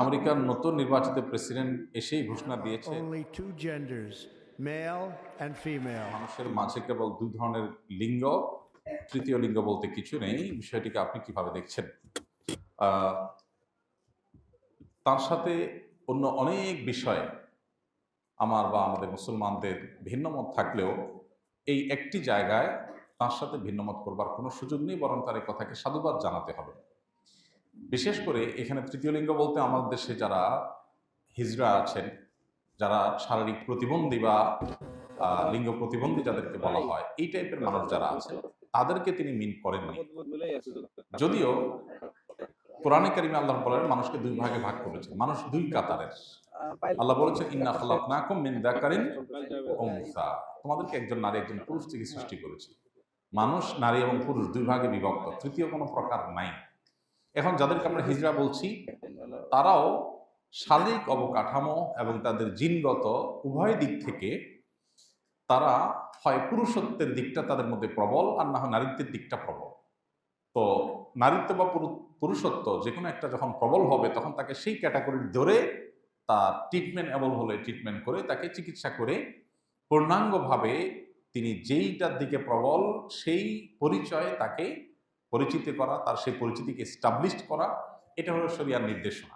আমেরিকার নতুন নির্বাচিত প্রেসিডেন্ট এসেই ঘোষণা দিয়েছে Only two genders, male and female. মানুষের মাঝে কেবল দুই ধরনের লিঙ্গ, তৃতীয় লিঙ্গ বলতে কিছু নেই। বিষয়টিকে আপনি কিভাবে দেখছেন? তার সাথে অন্য অনেক বিষয়ে আমার বা আমাদের মুসলমানদের ভিন্নমত থাকলেও এই একটি জায়গায় তার সাথে ভিন্নমত করবার কোনো সুযোগ নেই, বরং তার এই কথাকে সাধুবাদ জানাতে হবে। বিশেষ করে এখানে তৃতীয় লিঙ্গ বলতে আমাদের দেশে যারা হিজড়া আছেন, যারা শারীরিক প্রতিবন্ধী বা লিঙ্গ প্রতিবন্ধী যাদেরকে বলা হয়, এই টাইপের মানুষ যারা আছেন তাদেরকে তিনি মিন করেননি। যদিও কোরআনে কারিমে আল্লাহ বলেন মানুষকে দুই ভাগে ভাগ করেছেন, মানুষ দুই কাতারের। আল্লাহ বলেছেন ইন্না খালাকনাকুম মিন যাকারিন ওয়া উনসা, তোমাদেরকে একজন নারী একজন পুরুষ থেকে সৃষ্টি করেছি। মানুষ নারী এবং পুরুষ দুই ভাগে বিভক্ত, তৃতীয় কোনো প্রকার নাই। এখন যাদেরকে আমরা হিজড়া বলছি তারাও শারীরিক অবকাঠামো এবং তাদের জিনগত উভয় দিক থেকে তারা হয় পুরুষত্বের দিকটা তাদের মধ্যে প্রবল, আর না হয় নারীত্বের দিকটা প্রবল। তো নারীত্ব বা পুরুষত্ব যে কোনো একটা যখন প্রবল হবে তখন তাকে সেই ক্যাটাগরি ধরে তার ট্রিটমেন্ট এবল হলে ট্রিটমেন্ট করে তাকে চিকিৎসা করে পূর্ণাঙ্গভাবে তিনি যেইটার দিকে প্রবল সেই পরিচয়ে তাকে পরিচিতি করা, তার সেই পরিচিতিকে এস্টাবলিশ করা, এটা হলো শরিয়ার নির্দেশনা।